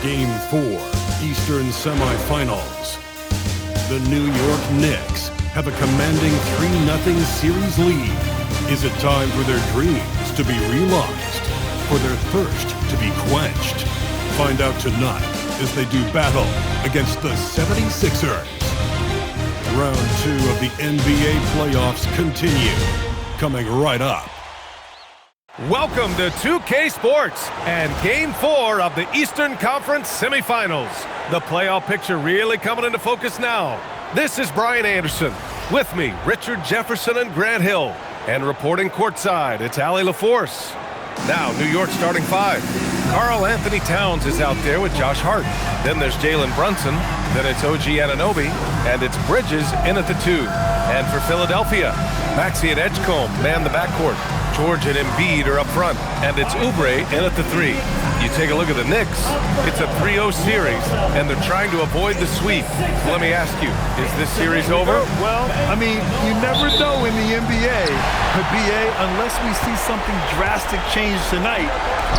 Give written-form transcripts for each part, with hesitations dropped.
Game 4, Eastern Semifinals. The New York Knicks have a commanding 3-0 series lead. Is it time for their dreams to be realized? For their thirst to be quenched? Find out tonight as they do battle against the 76ers. Round 2 of the NBA playoffs continue. Coming right up. Welcome to 2K Sports and Game 4 of the Eastern Conference SemiFinals. The playoff picture really coming into focus now. This is Brian Anderson. With me, Richard Jefferson and Grant Hill. And reporting courtside, it's Allie LaForce. Now, New York starting 5. Karl Anthony Towns is out there with Josh Hart. Then there's Jalen Brunson. Then it's OG Anunoby. And it's Bridges in at the 2. And for Philadelphia, Maxey and Edgecombe man the backcourt. George and Embiid are up front. And it's Oubre in at the 3. You take a look at the Knicks. It's a 3-0 series, and they're trying to avoid the sweep. Let me ask you, is this series over? Well, I mean, you never know in the NBA. But BA, unless we see something drastic change tonight,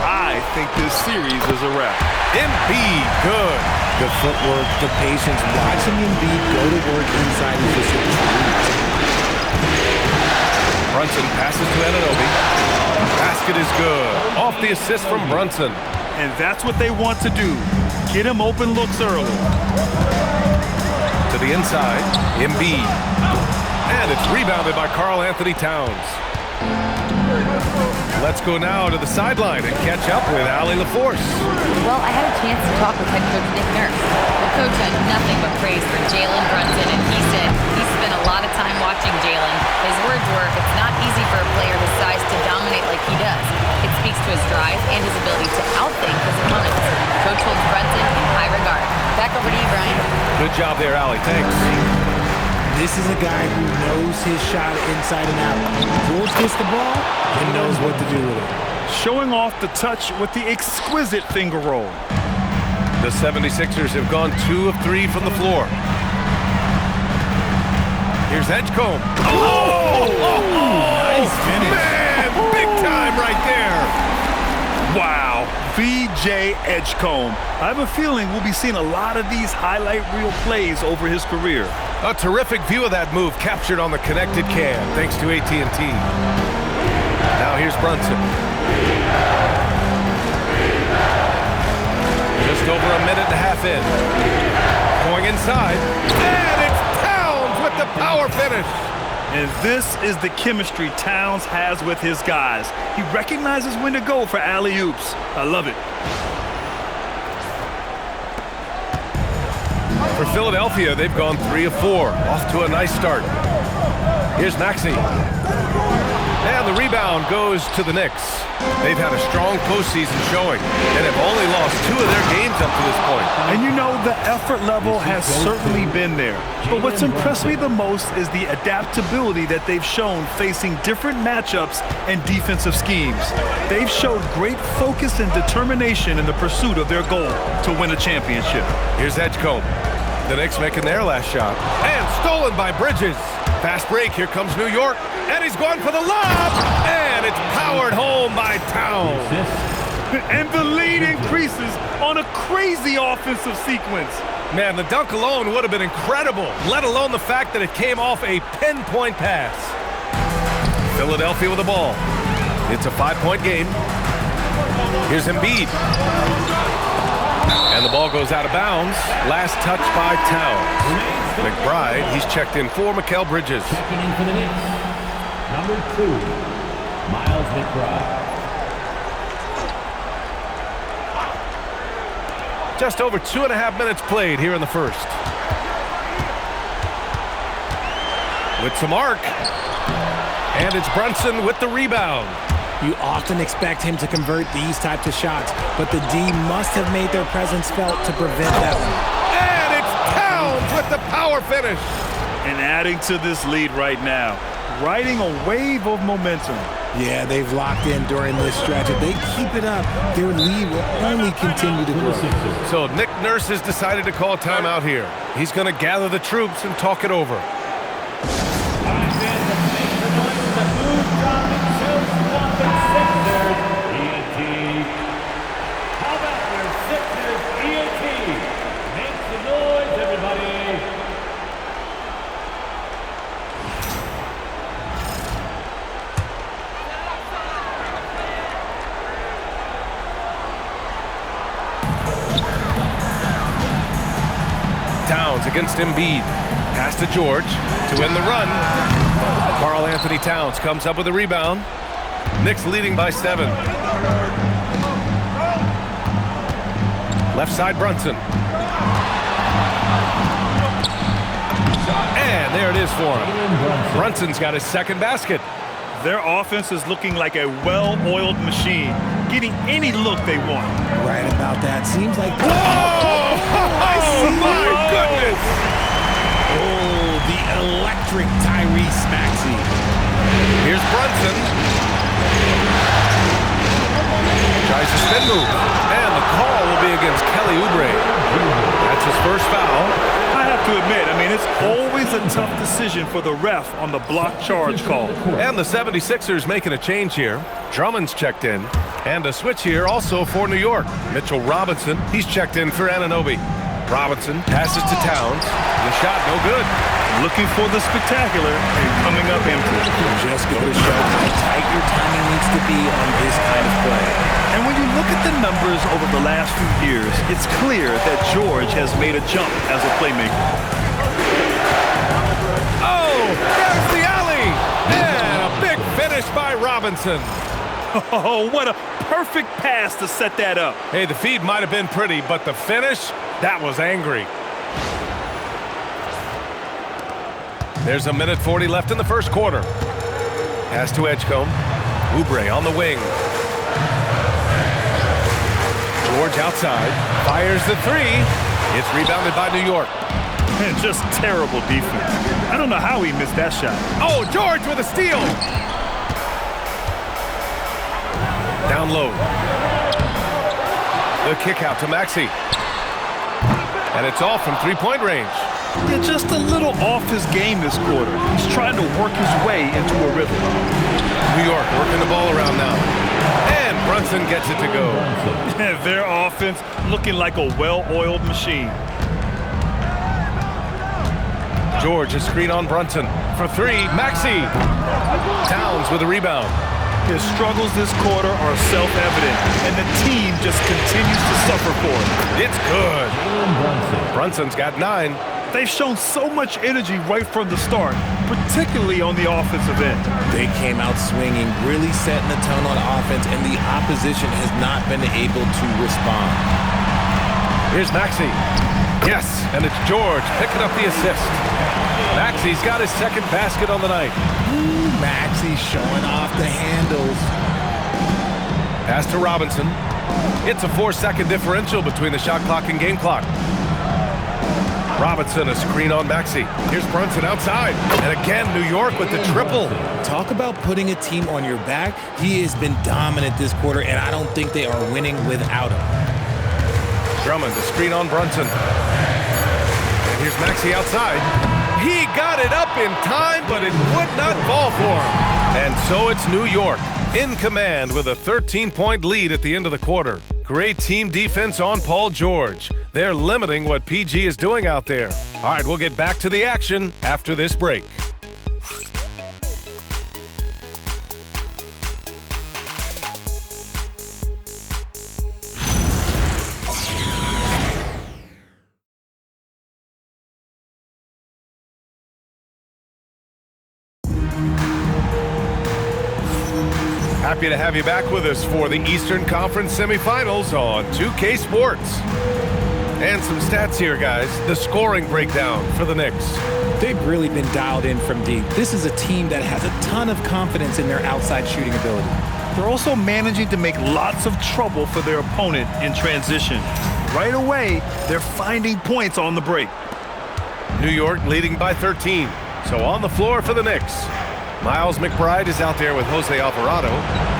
I think this series is a wrap. Embiid, good. The footwork, the patience, watching Embiid go to work inside is just a treat. Brunson passes to Anunoby. Basket is good. Off the assist from Brunson. And that's what they want to do. Get him open looks early. To the inside, Embiid. And it's rebounded by Karl Anthony Towns. Let's go now to the sideline and catch up with Allie LaForce. Well, I had a chance to talk with head coach Nick Nurse. The coach had nothing but praise for Jalen Brunson, and he said he spent a lot of time watching Jalen. His words were, it's not easy for a player his size to dominate like he does. It speaks to his drive and his ability to outthink his opponents. Coach holds Brunson in high regard. Back over to you, Brian. Good job there, Allie. Thanks. This is a guy who knows his shot inside and out. George gets the ball and knows what to do with it. Showing off the touch with the exquisite finger roll. The 76ers have gone 2 of 3 from the floor. Here's Edgecombe. Oh! Nice finish. Man, big time right there. Wow, VJ Edgecombe. I have a feeling we'll be seeing a lot of these highlight reel plays over his career. A terrific view of that move captured on the connected cam, thanks to AT&T. Now here's Brunson. Just over a minute and a half in. Going inside. And it's Towns with the power finish. And this is the chemistry Towns has with his guys. He recognizes when to go for alley-oops. I love it. For Philadelphia, they've gone 3 of 4. Off to a nice start. Here's Maxey. And the rebound goes to the Knicks. They've had a strong postseason showing and have only lost 2 of their games up to this point. And you know, the effort level has certainly been there. But what's impressed me the most is the adaptability that they've shown facing different matchups and defensive schemes. They've showed great focus and determination in the pursuit of their goal to win a championship. Here's Edgecombe. The Knicks making their last shot. And stolen by Bridges. Fast break, here comes New York. And he's going for the lob. And it's powered home by Towns. And the lead increases on a crazy offensive sequence. Man, the dunk alone would have been incredible, let alone the fact that it came off a pinpoint pass. Philadelphia with the ball. It's a 5-point game. Here's Embiid. And the ball goes out of bounds. Last touch by Towns. McBride, he's checked in for Mikal Bridges. Checking in for the Knicks, number 2, Miles McBride. Just over 2.5 minutes played here in the first. With some arc. And it's Brunson with the rebound. You often expect him to convert these types of shots, but the D must have made their presence felt to prevent that one. And it's Towns with the power finish. And adding to this lead right now, riding a wave of momentum. Yeah, they've locked in during this stretch. If they keep it up, their lead will only continue to grow. So Nick Nurse has decided to call timeout here. He's going to gather the troops and talk it over. How about your Sixers Towns against Embiid. Pass to George to end the run. Karl Anthony Towns comes up with a rebound. Knicks leading by 7. Left side Brunson. And there it is for him. Brunson's got his second basket. Their offense is looking like a well-oiled machine, getting any look they want. Right about that. Seems like... Oh, my goodness! Oh, the electric Tyrese Maxey. Here's Brunson. Tries to spin move. And the call will be against Kelly Oubre. That's his first foul. I have to admit, it's always a tough decision for the ref on the block charge call. And the 76ers making a change here. Drummond's checked in. And a switch here also for New York. Mitchell Robinson, he's checked in for Anunoby. Robinson passes to Towns. The shot no good. Looking for the spectacular and coming up empty. Just go to show how tight your timing needs to be on this kind of play. And when you look at the numbers over the last few years, it's clear that George has made a jump as a playmaker. Oh, there's the alley! And a big finish by Robinson. Oh, what a perfect pass to set that up. Hey, the feed might have been pretty, but the finish, that was angry. There's a minute 40 left in the first quarter. Pass to Edgecombe. Oubre on the wing. George outside. Fires the three. It's rebounded by New York. Man, just terrible defense. I don't know how he missed that shot. Oh, George with a steal. Down low. The kick out to Maxey. And it's off from three-point range. Yeah, just a little off his game this quarter. He's trying to work his way into a rhythm. New York working the ball around now. And Brunson gets it to go. Their offense looking like a well-oiled machine. George, a screen on Brunson. For three, Maxey. Towns with a rebound. His struggles this quarter are self-evident, and the team just continues to suffer for it. It's good. Brunson's got 9. They've shown so much energy right from the start, particularly on the offensive end. They came out swinging, really setting the tone on offense, and the opposition has not been able to respond. Here's Maxey. Yes, and it's George picking up the assist. Maxey's got his second basket on the night. Maxey showing off the handles. Pass to Robinson. It's a 4-second differential between the shot clock and game clock. Robinson, a screen on Maxey. Here's Brunson outside. And again, New York with the triple. Talk about putting a team on your back. He has been dominant this quarter, and I don't think they are winning without him. Drummond, a screen on Brunson. And here's Maxey outside. He got it up in time, but it would not fall for him. And so it's New York in command with a 13-point lead at the end of the quarter. Great team defense on Paul George. They're limiting what PG is doing out there. All right, we'll get back to the action after this break. Happy to have you back with us for the Eastern Conference SemiFinals on 2K Sports. And some stats here, guys. The scoring breakdown for the Knicks. They've really been dialed in from deep. This is a team that has a ton of confidence in their outside shooting ability. They're also managing to make lots of trouble for their opponent in transition. Right away, they're finding points on the break. New York leading by 13. So on the floor for the Knicks. Miles McBride is out there with Jose Alvarado,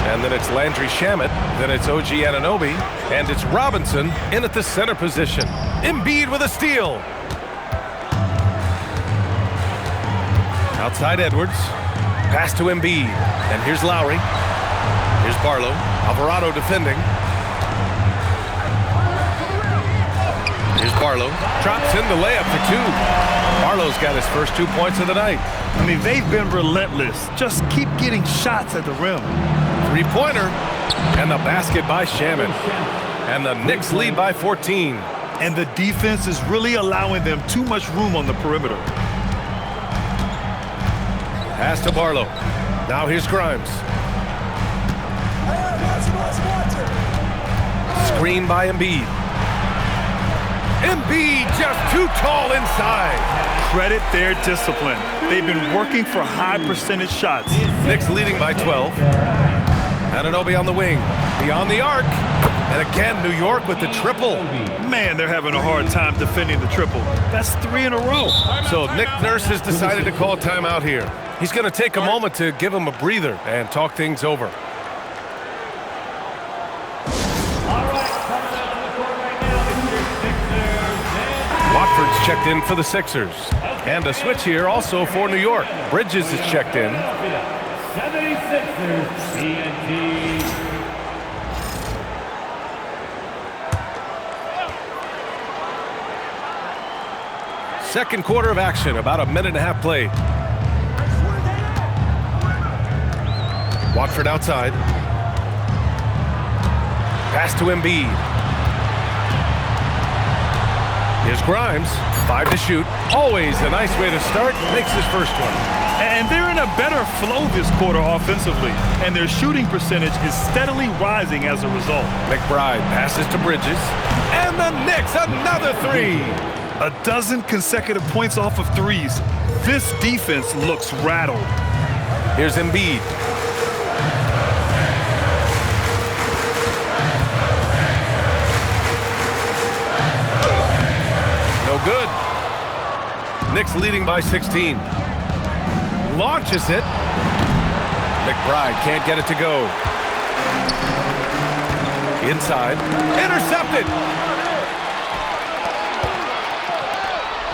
and then it's Landry Shamet, then it's OG Anunoby, and it's Robinson in at the center position. Embiid with a steal. Outside Edwards, pass to Embiid, and here's Lowry. Here's Barlow, Alvarado defending. Here's Barlow, drops in the layup for 2. Barlow's got his first 2 points of the night. I mean, they've been relentless. Just keep getting shots at the rim. Three-pointer, and the basket by Shaman. And the Knicks lead by 14. and the defense is really allowing them too much room on the perimeter. Pass to Barlow. Now here's Grimes. Screen by Embiid. Embiid just too tall inside. Credit their discipline. They've been working for high percentage shots. Knicks leading by 12. Anunoby on the wing. Beyond the arc. And again, New York with the triple. Man, they're having a hard time defending the triple. That's 3 in a row. So Nick Nurse has decided to call timeout here. He's going to take a moment to give him a breather and talk things over. Watford's checked in for the Sixers. And a switch here also for New York. Bridges is checked in. 76ers TNT. Second quarter of action, about a minute and a half played. Watford outside. Pass to Embiid. Here's Grimes. 5 to shoot. Always a nice way to start. Makes his first one. And they're in a better flow this quarter offensively. And their shooting percentage is steadily rising as a result. McBride passes to Bridges. And the Knicks, another 3. A dozen consecutive points off of threes. This defense looks rattled. Here's Embiid. No good. Knicks leading by 16. Launches it. McBride can't get it to go. Inside. Intercepted.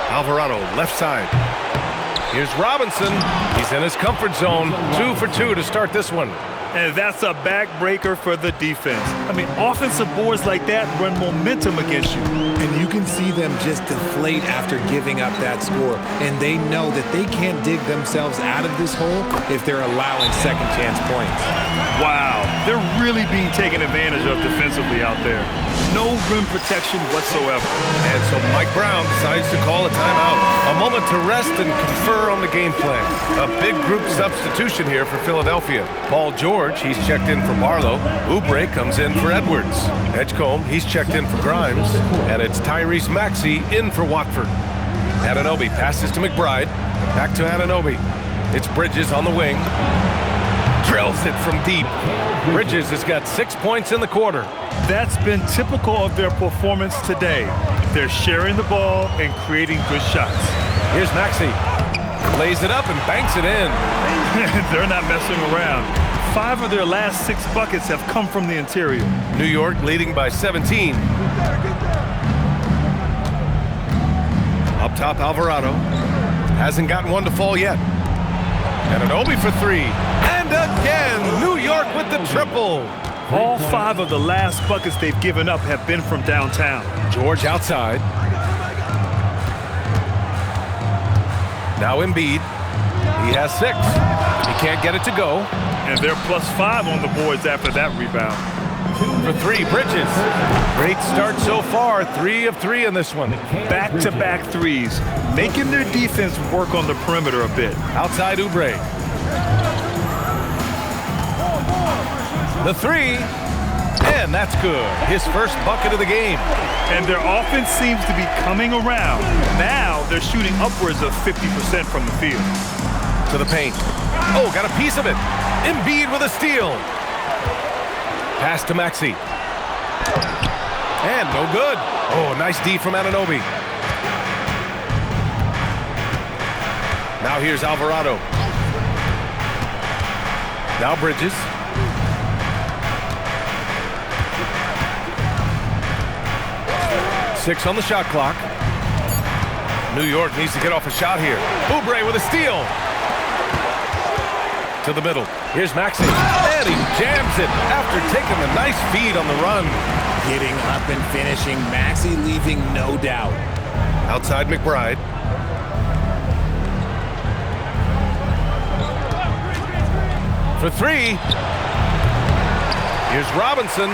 Alvarado, left side. Here's Robinson. He's in his comfort zone. 2 for 2 to start this one. And that's a backbreaker for the defense. I mean, offensive boards like that run momentum against you. And you can see them just deflate after giving up that score. And they know that they can't dig themselves out of this hole if they're allowing second chance points. Wow, they're really being taken advantage of defensively out there. No rim protection whatsoever. And so Mike Brown decides to call a timeout. A moment to rest and confer on the game plan. A big group substitution here for Philadelphia. Paul George, he's checked in for Barlow. Oubre comes in for Edwards. Edgecombe, he's checked in for Grimes. And it's Tyrese Maxey in for Watford. Anunoby passes to McBride. Back to Anunoby. It's Bridges on the wing. Drills it from deep. Bridges has got 6 points in the quarter. That's been typical of their performance today. They're sharing the ball and creating good shots. Here's Maxey. Lays it up and banks it in. They're not messing around. 5 of their last 6 buckets have come from the interior. New York leading by 17. Up top, Alvarado. Hasn't gotten one to fall yet. Anunoby for 3. And again, New York with the triple. All 5 of the last buckets they've given up have been from downtown. George outside. Now Embiid. He has 6. He can't get it to go. And they're +5 on the boards after that rebound. For 3, Bridges. Great start so far. 3 of 3 in this one. Back-to-back threes, making their defense work on the perimeter a bit. Outside Oubre. The 3. And that's good. His first bucket of the game. And their offense seems to be coming around. Now they're shooting upwards of 50% from the field. To the paint. Oh, got a piece of it. Embiid with a steal. Pass to Maxey. And no good. Oh, nice D from Anunoby. Now here's Alvarado. Now Bridges. Six on the shot clock. New York needs to get off a shot here. Oubre with a steal. To the middle. Here's Maxey. And he jams it after taking a nice feed on the run. Getting up and finishing. Maxey leaving no doubt. Outside McBride. For 3. Here's Robinson.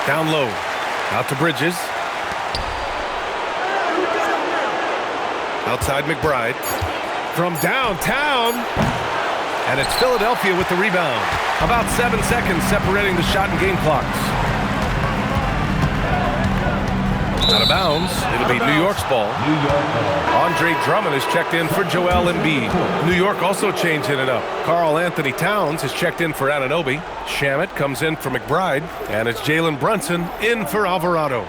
Down low. Out to Bridges. Outside McBride. From downtown. And it's Philadelphia with the rebound. About 7 seconds separating the shot and game clocks. Out of bounds. It'll be New York's ball. Andre Drummond is checked in for Joel Embiid. New York also changing it up. Karl Anthony Towns is checked in for Anunoby. Shamet comes in for McBride. And it's Jalen Brunson in for Alvarado.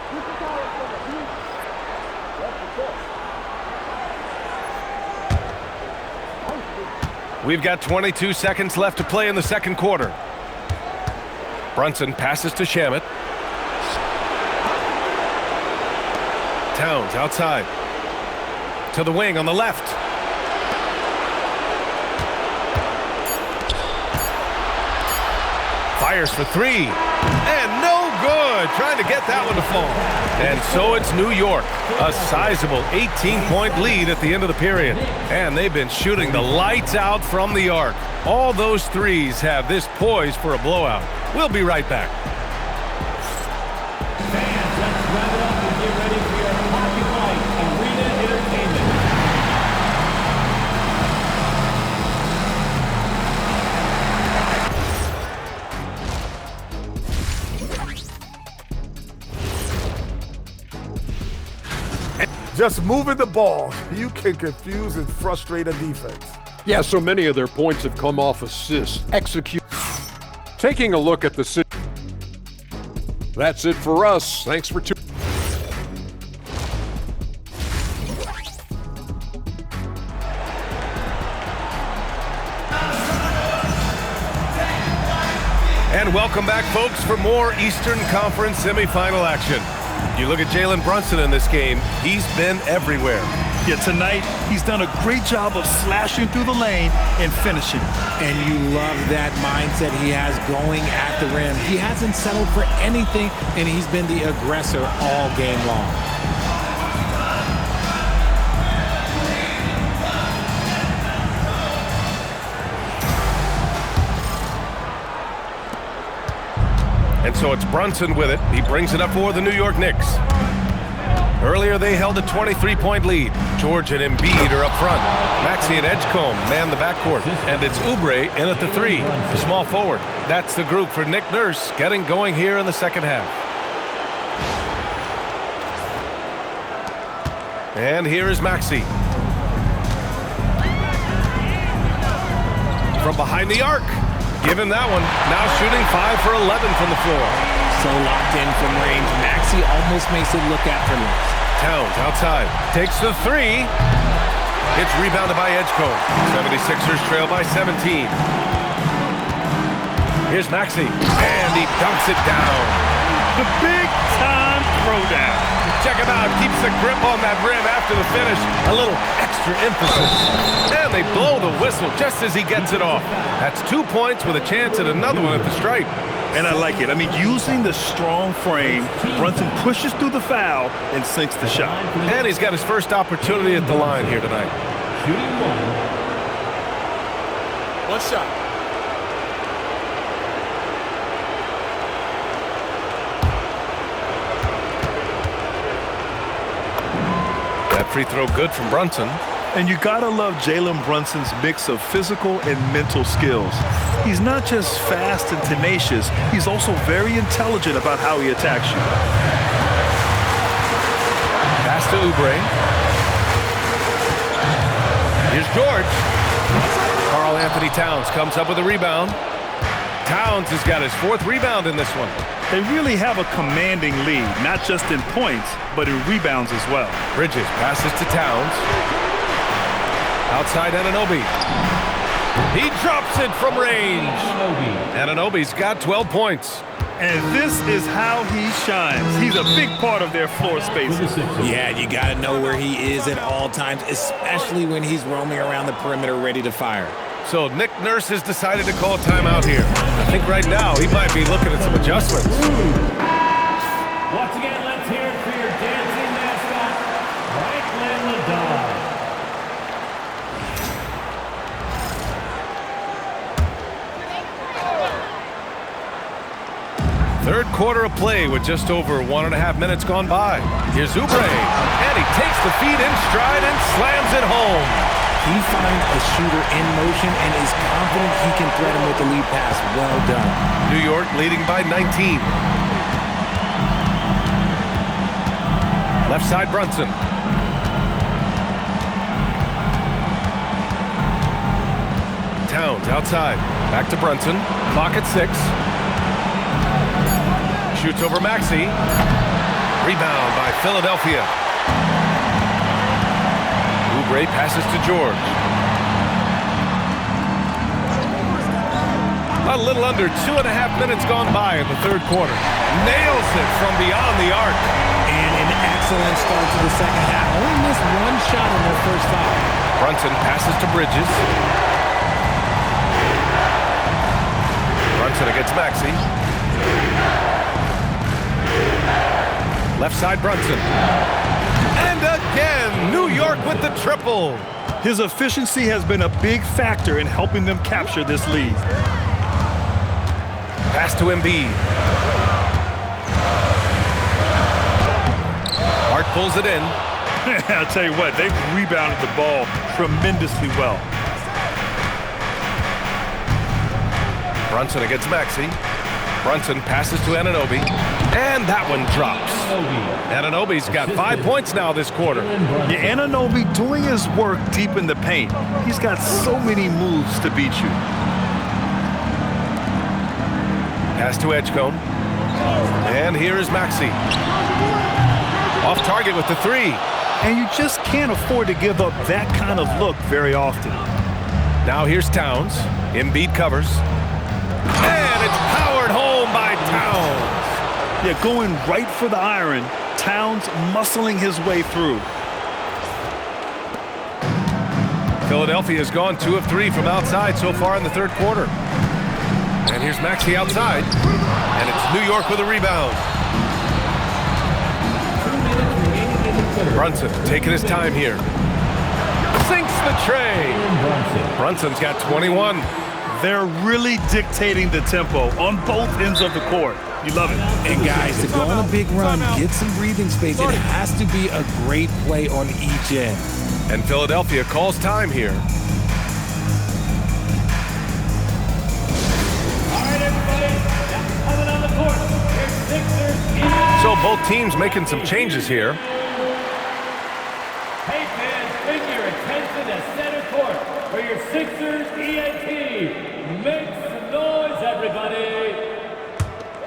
We've got 22 seconds left to play in the second quarter. Brunson passes to Shamet. Towns outside. To the wing on the left. Fires for three. And no good. Trying to get that one to fall. And so it's New York. A sizable 18-point lead at the end of the period. And they've been shooting the lights out from the arc. All those threes have this poised for a blowout. We'll be right back. Fans, let's wrap it up and get ready for your Hockey Night Arena Entertainment. Just moving the ball, you can confuse and frustrate a defense. Yeah, so many of their points have come off assists. Execute. Taking a look at the... That's it for us. Thanks for tuning. And welcome back, folks, for more Eastern Conference semifinal action. You look at Jalen Brunson in this game, he's been everywhere. Yeah, tonight, he's done a great job of slashing through the lane and finishing. And you love that mindset he has going at the rim. He hasn't settled for anything, and he's been the aggressor all game long. And so it's Brunson with it. He brings it up for the New York Knicks. Earlier, they held a 23-point lead. George and Embiid are up front. Maxey and Edgecombe man the backcourt. And it's Oubre in at the three, the small forward. That's the group for Nick Nurse getting going here in the second half. And here is Maxey. From behind the arc. Give him that one. Now shooting 5 for 11 from the floor. So locked in from range, Maxey almost makes it look effortless. Towns outside. Takes the three. It's rebounded by Edgecombe. 76ers trail by 17. Here's Maxey. And he dunks it down. The big-time throwdown. Check him out. Keeps the grip on that rim after the finish. A little extra emphasis. And they blow the whistle just as he gets it off. That's 2 points with a chance at another one at the stripe. And I like it. I mean, using the strong frame, Brunson pushes through the foul and sinks the shot. And he's got his first opportunity at the line here tonight. Shooting One shot. That free throw good from Brunson. And you gotta love Jalen Brunson's mix of physical and mental skills. He's not just fast and tenacious, he's also very intelligent about how he attacks you. Pass to Oubre. Here's George. Karl Anthony Towns comes up with a rebound. Towns has got his 4th rebound in this one. They really have a commanding lead, not just in points, but in rebounds as well. Bridges passes to Towns. Outside Anunoby. He drops it from range. Anunoby's got 12 points. And this is how he shines. He's a big part of their floor spaces. Yeah, you got to know where he is at all times, especially when he's roaming around the perimeter ready to fire. So Nick Nurse has decided to call timeout here. I think right now he might be looking at some adjustments. Once again, let's hear it for your dancing mascot, Franklin the Dog. Third quarter of play with just over 1.5 minutes gone by. Here's Oubre, and he takes the feet in stride and slams it home. He finds a shooter in motion and is confident he can thread him with the lead pass. Well done. New York leading by 19. Left side, Brunson. Towns outside. Back to Brunson. Clock at 6. Shoots over Maxey. Rebound by Philadelphia. Oubre passes to George. A little under 2.5 minutes gone by in the third quarter. Nails it from beyond the arc. And an excellent start to the second half. Only missed one shot in their first foul. Brunson passes to Bridges. Brunson against Maxey. Left side, Brunson. And again, New York with the triple. His efficiency has been a big factor in helping them capture this lead. Pass to Embiid. Hart pulls it in. I'll tell you what, they've rebounded the ball tremendously well. Brunson against Maxey. Brunson passes to Anunoby. And that one drops. Anunoby's got 5 points now this quarter. Yeah, Anunoby doing his work deep in the paint. He's got so many moves to beat you. Pass to Edgecombe. And here is Maxey. Off target with the 3. And you just can't afford to give up that kind of look very often. Now here's Towns. Embiid covers. And it's powered home by Towns. Yeah, going right for the iron. Towns muscling his way through. Philadelphia has gone 2 of 3 from outside so far in the third quarter. And here's Maxey outside. And it's New York with a rebound. Brunson taking his time here. Sinks the tray. Brunson's got 21. They're really dictating the tempo on both ends of the court. You love it. And guys, to go on a big run, get some breathing space, it has to be a great play on each end. And Philadelphia calls time here. So both teams making some changes here. Hey fans, bring your attention to center court for your Sixers ENT. Make some noise, everybody.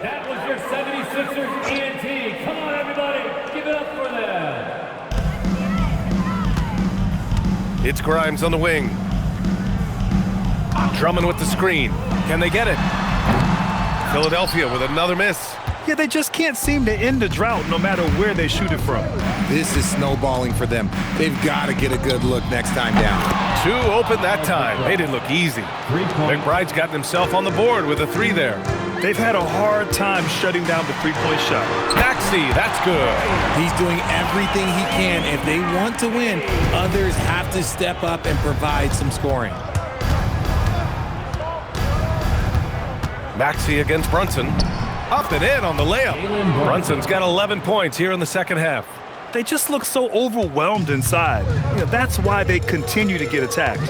That was your 76ers ENT. Come on, everybody, give it up for them. It's Grimes on the wing. Drummond with the screen. Can they get it? Philadelphia with another miss. Yeah, they just can't seem to end the drought no matter where they shoot it from. This is snowballing for them. They've got to get a good look next time down. 2 open that time. Made it look easy. McBride's gotten himself on the board with a 3 there. They've had a hard time shutting down the three-point shot. Maxey, that's good. He's doing everything he can. If they want to win, others have to step up and provide some scoring. Maxey against Brunson. Up and in on the layup. Brunson's got 11 points here in the second half. They just look so overwhelmed inside. You know, that's why they continue to get attacked.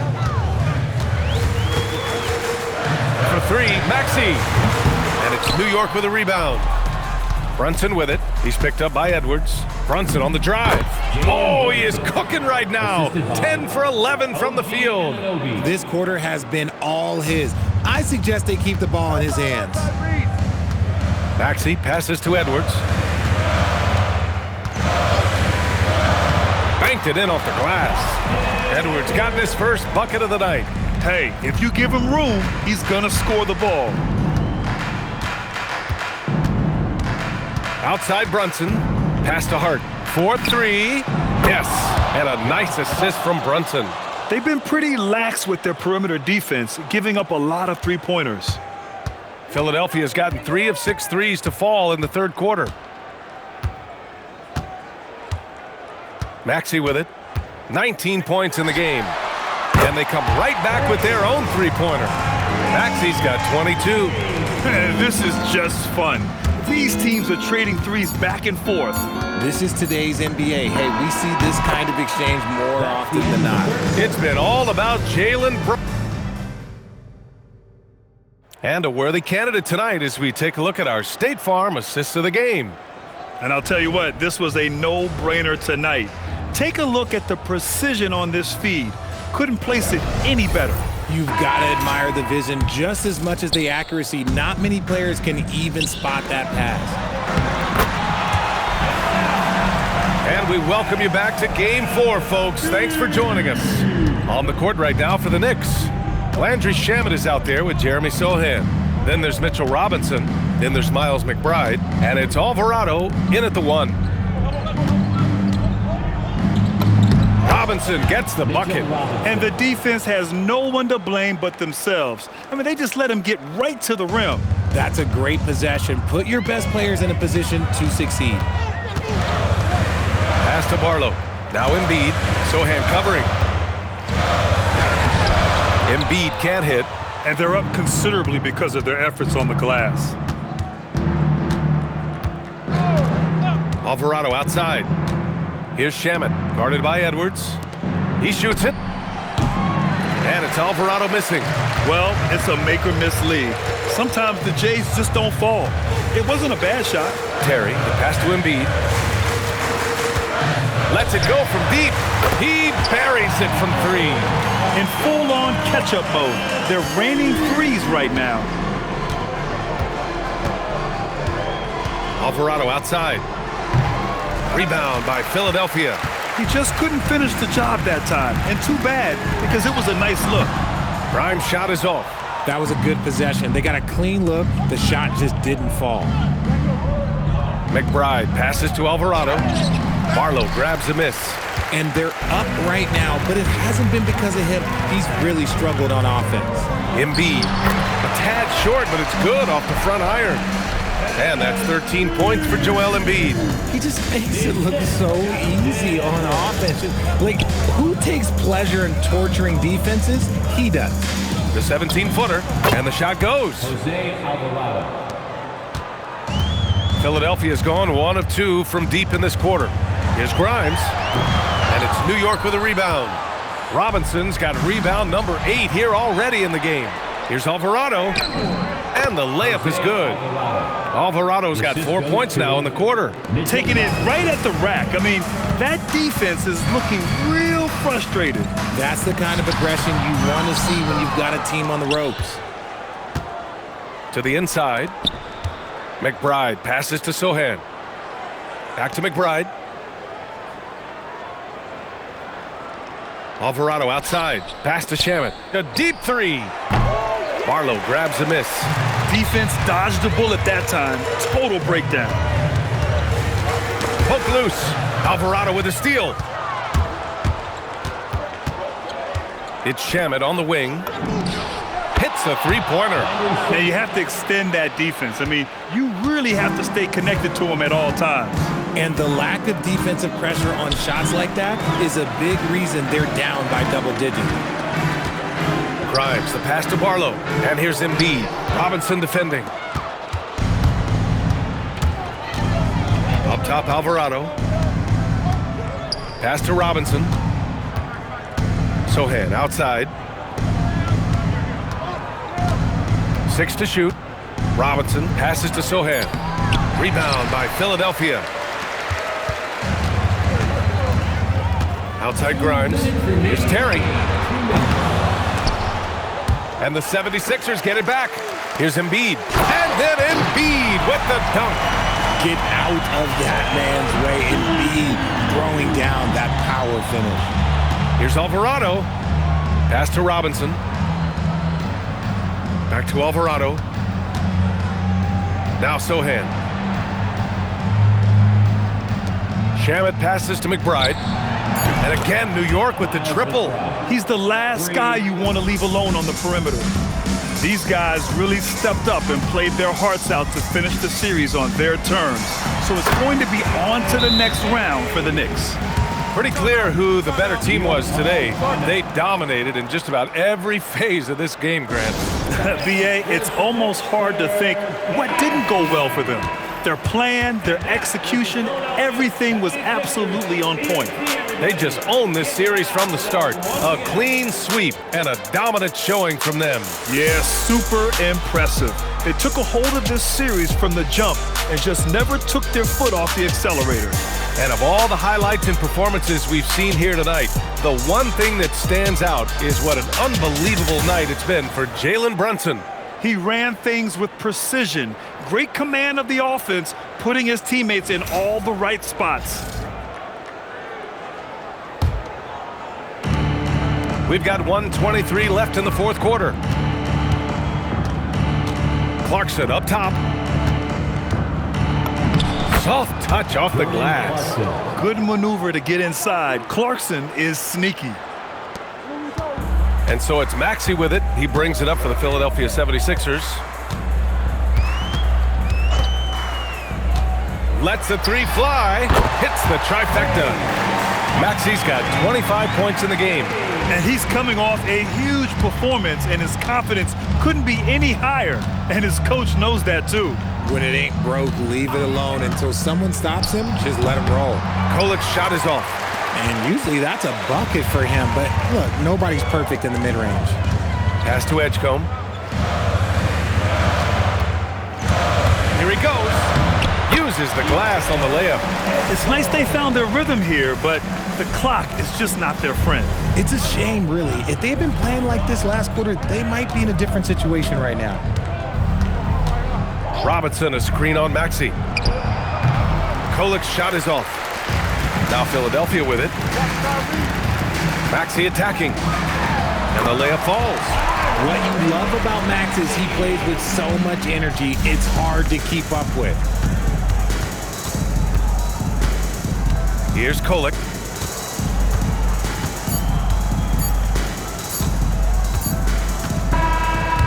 For 3, Maxey. And it's New York with a rebound. Brunson with it. He's picked up by Edwards. Brunson on the drive. Oh, he is cooking right now. 10 for 11 from the field. This quarter has been all his. I suggest they keep the ball in his hands. Maxey passes to Edwards. Banked it in off the glass. Edwards got his first bucket of the night. Hey, if you give him room, he's gonna score the ball. Outside Brunson. Pass to Hart. 4-3. Yes. And a nice assist from Brunson. They've been pretty lax with their perimeter defense, giving up a lot of three-pointers. Philadelphia's gotten 3 of 6 threes to fall in the third quarter. Maxey with it. 19 points in the game. And they come right back with their own three-pointer. Maxey's got 22. This is just fun. These teams are trading threes back and forth. This is today's NBA. Hey, we see this kind of exchange more often than not. It's been all about Jalen Brunson. And a worthy candidate tonight as we take a look at our State Farm assist of the game. And I'll tell you what, this was a no-brainer tonight. Take a look at the precision on this feed. Couldn't place it any better. You've got to admire the vision just as much as the accuracy. Not many players can even spot that pass. And we welcome you back to Game 4, folks. Thanks for joining us. On the court right now for the Knicks, Landry Shamet is out there with Jeremy Sohan. Then there's Mitchell Robinson. Then there's Miles McBride. And it's Alvarado in at the 1. Robinson gets the bucket. And the defense has no one to blame but themselves. I mean, they just let him get right to the rim. That's a great possession. Put your best players in a position to succeed. Pass to Barlow. Now Embiid. Sohan covering. Embiid can't hit. And they're up considerably because of their efforts on the glass. Alvarado outside. Here's Shamet, guarded by Edwards. He shoots it. And it's Alvarado missing. Well, it's a make-or-miss league. Sometimes the Jays just don't fall. It wasn't a bad shot. Terry, the pass to Embiid. Lets it go from deep. He buries it from 3. In full-on catch-up mode. They're raining threes right now. Alvarado outside. Rebound by Philadelphia. He just couldn't finish the job that time. And too bad, because it was a nice look. Prime shot is off. That was a good possession. They got a clean look. The shot just didn't fall. McBride passes to Alvarado. Barlow grabs a miss. And they're up right now, but it hasn't been because of him. He's really struggled on offense. Embiid, a tad short, but it's good off the front iron. And that's 13 points for Joel Embiid. He just makes it look so easy on offense. Like, who takes pleasure in torturing defenses? He does. The 17-footer, and the shot goes. Jose Alvarado. Philadelphia's gone 1 of 2 from deep in this quarter. Here's Grimes, and it's New York with a rebound. Robinson's got rebound number 8 here already in the game. Here's Alvarado, and the layup is good. Alvarado's got 4 points now in the quarter. Taking it right at the rack. I mean, that defense is looking real frustrated. That's the kind of aggression you want to see when you've got a team on the ropes. To the inside. McBride passes to Sohan. Back to McBride. Alvarado outside. Pass to Shamet. A deep 3. Barlow grabs a miss. Defense dodged the bullet that time. Total breakdown. Poke loose. Alvarado with a steal. It's Shamet on the wing. Hits a 3-pointer. Now you have to extend that defense. I mean, you really have to stay connected to them at all times. And the lack of defensive pressure on shots like that is a big reason they're down by double digits. Grimes, the pass to Barlow. And here's Embiid. Robinson defending. Up top, Alvarado. Pass to Robinson. Sohan outside. 6 to shoot. Robinson passes to Sohan. Rebound by Philadelphia. Outside Grimes. Here's Terry. And the 76ers get it back. Here's Embiid. And then Embiid with the dunk. Get out of that man's way. Embiid throwing down that power finish. Here's Alvarado. Pass to Robinson. Back to Alvarado. Now Sohan. Shamet passes to McBride. And again, New York with the triple. He's the last guy you want to leave alone on the perimeter. These guys really stepped up and played their hearts out to finish the series on their terms. So it's going to be on to the next round for the Knicks. Pretty clear who the better team was today. They dominated in just about every phase of this game, Grant. BA, it's almost hard to think what didn't go well for them. Their plan, their execution, everything was absolutely on point. They just own this series from the start. A clean sweep and a dominant showing from them. Yeah, super impressive. They took a hold of this series from the jump and just never took their foot off the accelerator. And of all the highlights and performances we've seen here tonight, the one thing that stands out is what an unbelievable night it's been for Jalen Brunson. He ran things with precision, great command of the offense, putting his teammates in all the right spots. We've got 1:23 left in the fourth quarter. Clarkson up top. Soft touch off the glass. Good maneuver to get inside. Clarkson is sneaky. And so it's Maxey with it. He brings it up for the Philadelphia 76ers. Lets the three fly. Hits the trifecta. Maxey's got 25 points in the game. And he's coming off a huge performance, and his confidence couldn't be any higher. And his coach knows that too. When it ain't broke, leave it alone until someone stops him. Just let him roll. Kolik's shot is off. And usually that's a bucket for him. But look, nobody's perfect in the mid-range. Pass to Edgecombe. Here he goes. Uses the glass on the layup. It's nice they found their rhythm here, but the clock is just not their friend. It's a shame, really. If they had been playing like this last quarter, they might be in a different situation right now. Robinson, a screen on Maxey. Kolik's shot is off. Now Philadelphia with it. Maxey attacking. And the layup falls. What you love about Max is he plays with so much energy, it's hard to keep up with. Here's Kolik.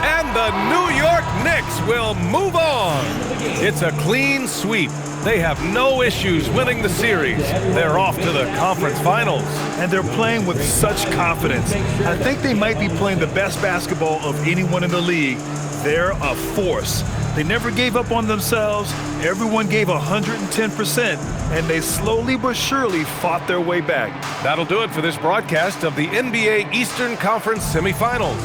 And the New York Knicks will move on. It's a clean sweep. They have no issues winning the series. They're off to the conference finals. And they're playing with such confidence. I think they might be playing the best basketball of anyone in the league. They're a force. They never gave up on themselves. Everyone gave 110%, and they slowly but surely fought their way back. That'll do it for this broadcast of the NBA Eastern Conference SemiFinals.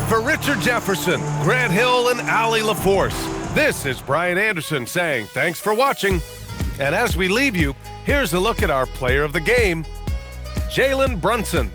For Richard Jefferson, Grant Hill, and Allie LaForce, this is Brian Anderson saying thanks for watching. And as we leave you, here's a look at our player of the game, Jalen Brunson.